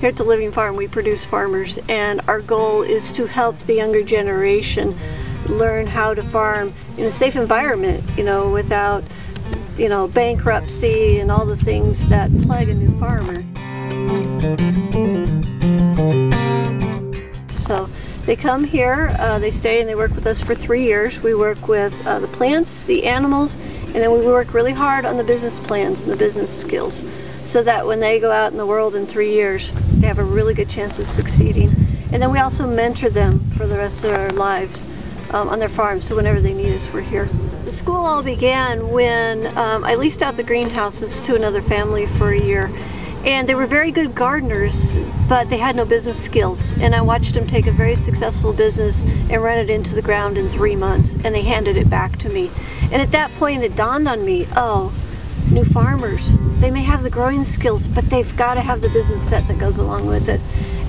Here at the Living Farm, we produce farmers, and our goal is to help the younger generation learn how to farm in a safe environment, without, bankruptcy and all the things that plague a new farmer. So they come here, they stay and they work with us for 3 years. We work with the plants, the animals, and then we work really hard on the business plans and the business skills, so that when they go out in the world in 3 years, they have a really good chance of succeeding. And then we also mentor them for the rest of their lives on their farms, so whenever they need us, we're here. The school all began when I leased out the greenhouses to another family for a year. And they were very good gardeners, but they had no business skills. And I watched them take a very successful business and run it into the ground in 3 months, and they handed it back to me. And at that point it dawned on me, oh, new farmers, they may have the growing skills, but they've got to have the business set that goes along with it.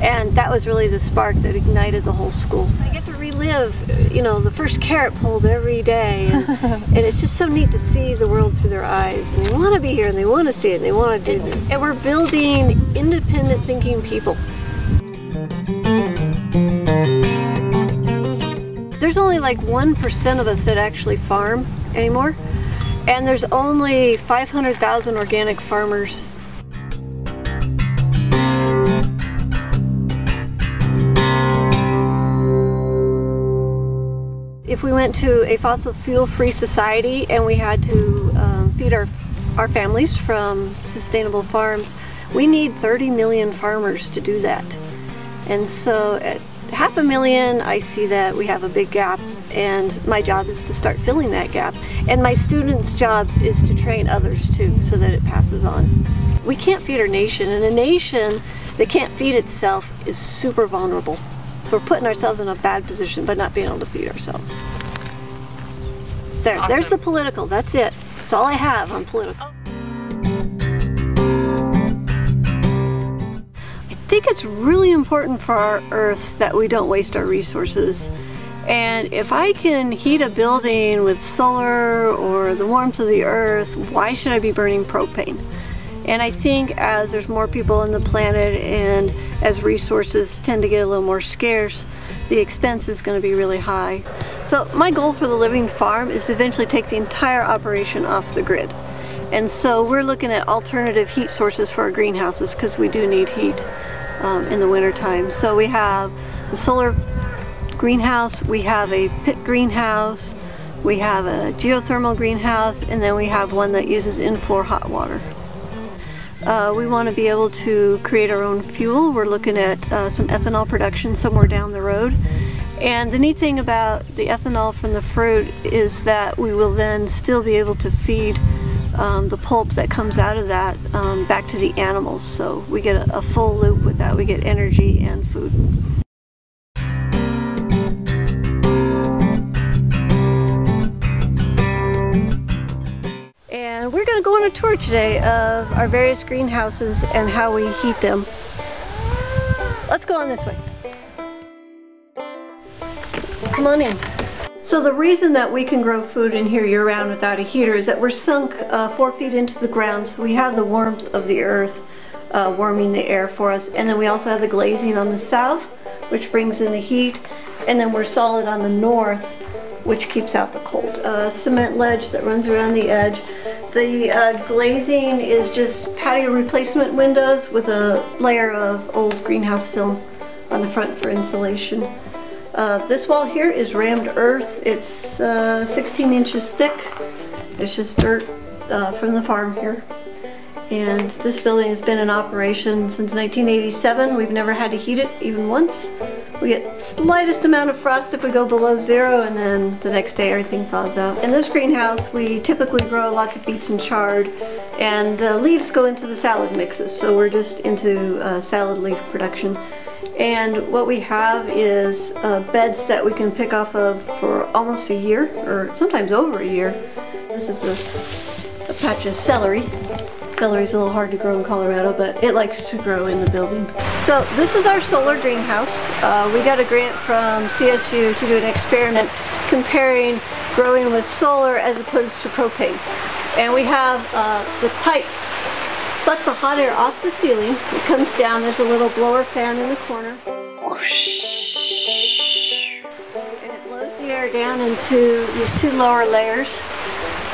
And that was really the spark that ignited the whole school. I get to relive, the first carrot pulled every day, and it's just so neat to see the world through their eyes. And they want to be here, and they want to see it, and they want to do this. And we're building independent thinking people. There's only like 1% of us that actually farm anymore. And there's only 500,000 organic farmers. If we went to a fossil fuel-free society and we had to feed our families from sustainable farms, we need 30 million farmers to do that. And so at 500,000, I see that we have a big gap, and my job is to start filling that gap. And my students' jobs is to train others too, so that it passes on. We can't feed our nation, and a nation that can't feed itself is super vulnerable. So we're putting ourselves in a bad position by not being able to feed ourselves. There, there's the political, that's it. That's all I have on political. I think it's really important for our earth that we don't waste our resources. And if I can heat a building with solar or the warmth of the earth, why should I be burning propane? And I think as there's more people on the planet and as resources tend to get a little more scarce, the expense is going to be really high. So my goal for the Living Farm is to eventually take the entire operation off the grid. And so we're looking at alternative heat sources for our greenhouses, because we do need heat in the wintertime. So we have the solar greenhouse, we have a pit greenhouse, we have a geothermal greenhouse, and then we have one that uses in-floor hot water. We want to be able to create our own fuel. We're looking at some ethanol production somewhere down the road. And the neat thing about the ethanol from the fruit is that we will then still be able to feed the pulp that comes out of that back to the animals. So we get a full loop with that. We get energy and food. And we're going to go on a tour today of our various greenhouses and how we heat them. Let's go on this way. Come on in. So the reason that we can grow food in here year-round without a heater is that we're sunk 4 feet into the ground, so we have the warmth of the earth warming the air for us, and then we also have the glazing on the south, which brings in the heat, and then we're solid on the north, which keeps out the cold. Cement ledge that runs around the edge. The glazing is just patio replacement windows with a layer of old greenhouse film on the front for insulation. This wall here is rammed earth. It's 16 inches thick. It's just dirt from the farm here. And this building has been in operation since 1987. We've never had to heat it even once. We get slightest amount of frost if we go below 0, and then the next day everything thaws out. In this greenhouse we typically grow lots of beets and chard, and the leaves go into the salad mixes, so we're just into salad leaf production. And what we have is beds that we can pick off of for almost a year, or sometimes over a year. This is a patch of celery. Celery's a little hard to grow in Colorado, but it likes to grow in the building. So this is our solar greenhouse. We got a grant from CSU to do an experiment comparing growing with solar as opposed to propane. And we have the pipes suck the hot air off the ceiling. It comes down, there's a little blower fan in the corner. And it blows the air down into these two lower layers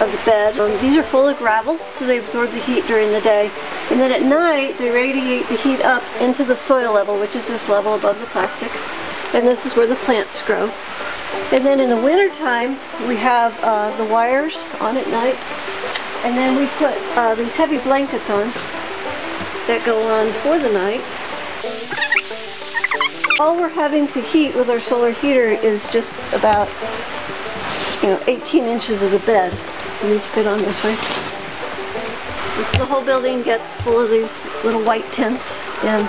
of the bed. These are full of gravel, so they absorb the heat during the day. And then at night, they radiate the heat up into the soil level, which is this level above the plastic. And this is where the plants grow. And then in the winter time, we have the wires on at night. And then we put these heavy blankets on that go on for the night. All we're having to heat with our solar heater is just about 18 inches of the bed. So these fit on this way. So the whole building gets full of these little white tents, and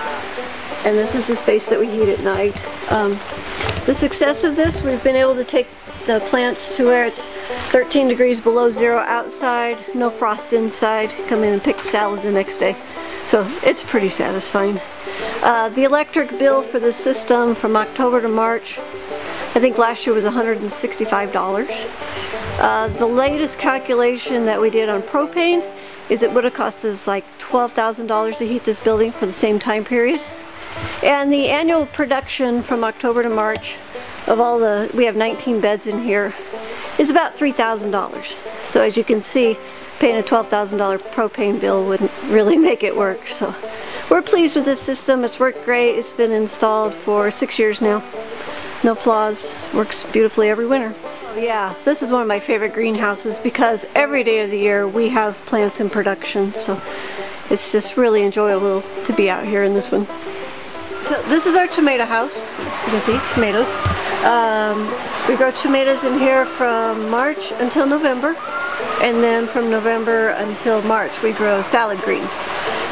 this is the space that we heat at night. The success of this, we've been able to take the plants to where it's 13 degrees below zero outside, no frost inside, come in and pick the salad the next day. So it's pretty satisfying. The electric bill for the system from October to March, I think last year was $165. The latest calculation that we did on propane is it would have cost us like $12,000 to heat this building for the same time period. And the annual production from October to March of we have 19 beds in here, is about $3,000. So as you can see, paying a $12,000 propane bill wouldn't really make it work. So we're pleased with this system. It's worked great. It's been installed for 6 years now. No flaws. Works beautifully every winter. Yeah, this is one of my favorite greenhouses because every day of the year we have plants in production. So it's just really enjoyable to be out here in this one. So this is our tomato house. You can see tomatoes. We grow tomatoes in here from March until November, and then from November until March we grow salad greens.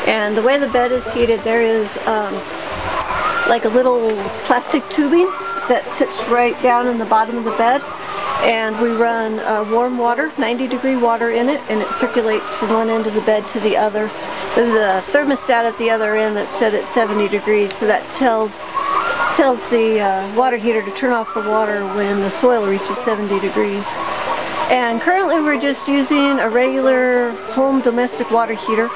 And the way the bed is heated, there is like a little plastic tubing that sits right down in the bottom of the bed, and we run warm water, 90-degree water in it, and it circulates from one end of the bed to the other. There's a thermostat at the other end that's set at 70 degrees, so that tells the water heater to turn off the water when the soil reaches 70 degrees. And currently we're just using a regular home domestic water heater.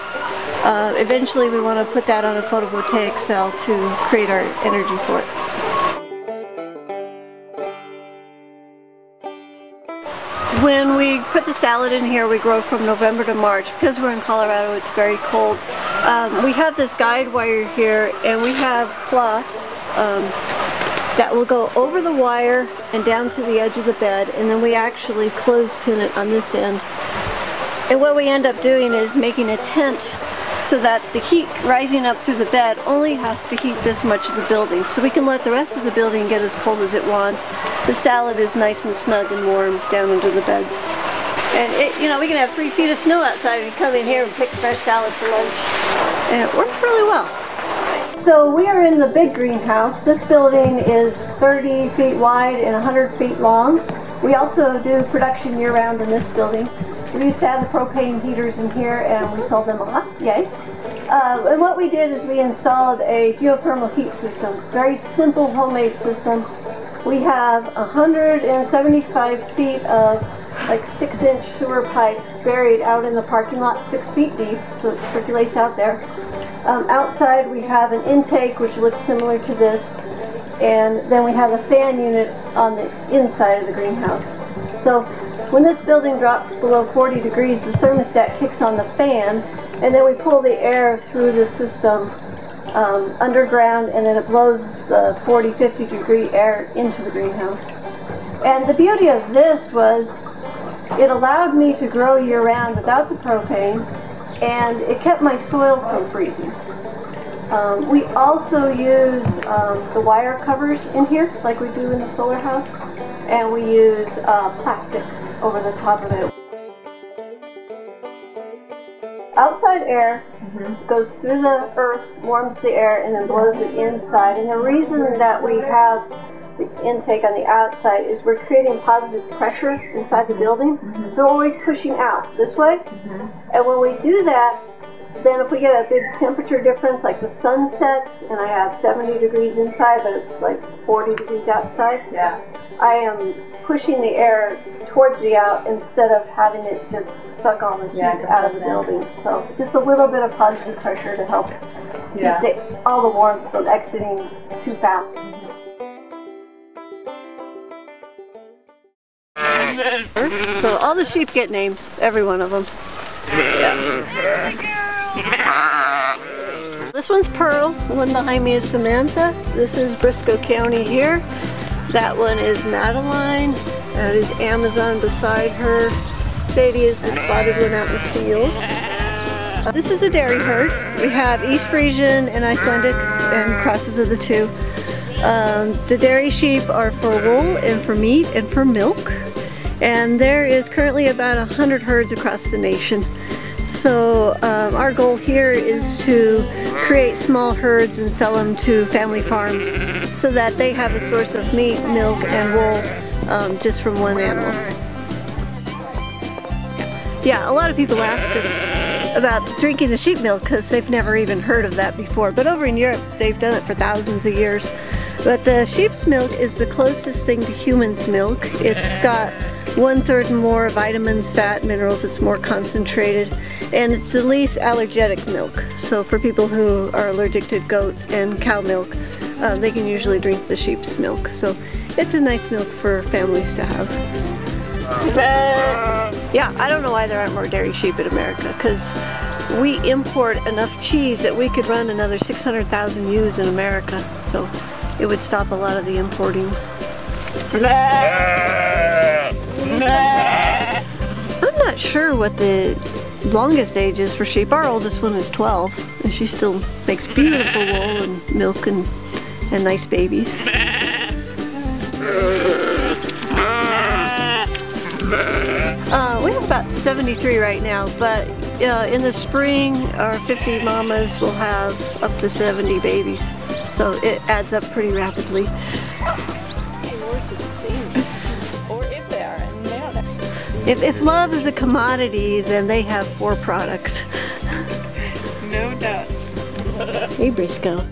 Eventually we want to put that on a photovoltaic cell to create our energy for it. When we put the salad in here, we grow from November to March. Because we're in Colorado, it's very cold. We have this guide wire here, and we have cloths that will go over the wire and down to the edge of the bed, and then we actually clothespin it on this end. And what we end up doing is making a tent so that the heat rising up through the bed only has to heat this much of the building. So we can let the rest of the building get as cold as it wants. The salad is nice and snug and warm down under the beds. And we can have 3 feet of snow outside and come in here and pick fresh salad for lunch. And it works really well. So we are in the big greenhouse. This building is 30 feet wide and 100 feet long. We also do production year-round in this building. We used to have the propane heaters in here, and we sold them off. Yay. And what we did is we installed a geothermal heat system. Very simple homemade system. We have 175 feet of like 6-inch sewer pipe buried out in the parking lot, 6 feet deep, so it circulates out there. Outside we have an intake which looks similar to this, and then we have a fan unit on the inside of the greenhouse. So when this building drops below 40 degrees, the thermostat kicks on the fan, and then we pull the air through the system underground, and then it blows the 40-50 degree air into the greenhouse. And the beauty of this was it allowed me to grow year-round without the propane, and it kept my soil from freezing. We also use the wire covers in here, like we do in the solar house, and we use plastic over the top of it. Outside air goes through the earth, warms the air, and then blows it inside. And the reason that we have the intake on the outside is we're creating positive pressure inside the building. So we're always pushing out this way. And when we do that, then if we get a big temperature difference, like the sun sets and I have 70 degrees inside, but it's like 40 degrees outside, I am pushing the air towards the out instead of having it just suck all the heat out of the building. So just a little bit of positive pressure to help keep all the warmth from exiting too fast. So all the sheep get names, every one of them. This one's Pearl, the one behind me is Samantha. This is Briscoe County here. That one is Madeline. That is Amazon beside her. Sadie is the spotted one out in the field. This is a dairy herd. We have East Frisian and Icelandic and crosses of the two. The dairy sheep are for wool and for meat and for milk. And there is currently about 100 herds across the nation. So our goal here is to create small herds and sell them to family farms so that they have a source of meat, milk, and wool just from one animal. Yeah, a lot of people ask us about drinking the sheep milk because they've never even heard of that before. But over in Europe, they've done it for thousands of years. But the sheep's milk is the closest thing to human's milk. It's got 1/3 more vitamins, fat, minerals. It's more concentrated, and it's the least allergenic milk. So for people who are allergic to goat and cow milk, they can usually drink the sheep's milk. So it's a nice milk for families to have. Yeah, I don't know why there aren't more dairy sheep in America, because we import enough cheese that we could run another 600,000 ewes in America. So it would stop a lot of the importing. I'm not sure what the longest age is for sheep. Our oldest one is 12, and she still makes beautiful wool and milk and nice babies. We have about 73 right now, but in the spring our 50 mamas will have up to 70 babies, so it adds up pretty rapidly. If love is a commodity, then they have 4 products. No doubt. Hey, Briscoe.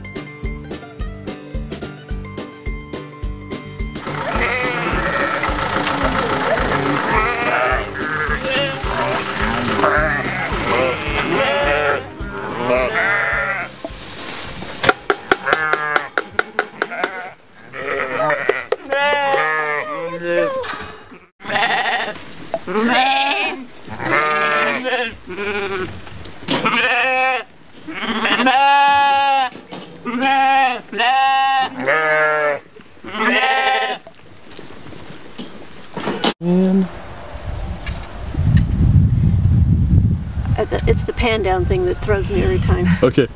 It's the pan down thing that throws me every time. Okay.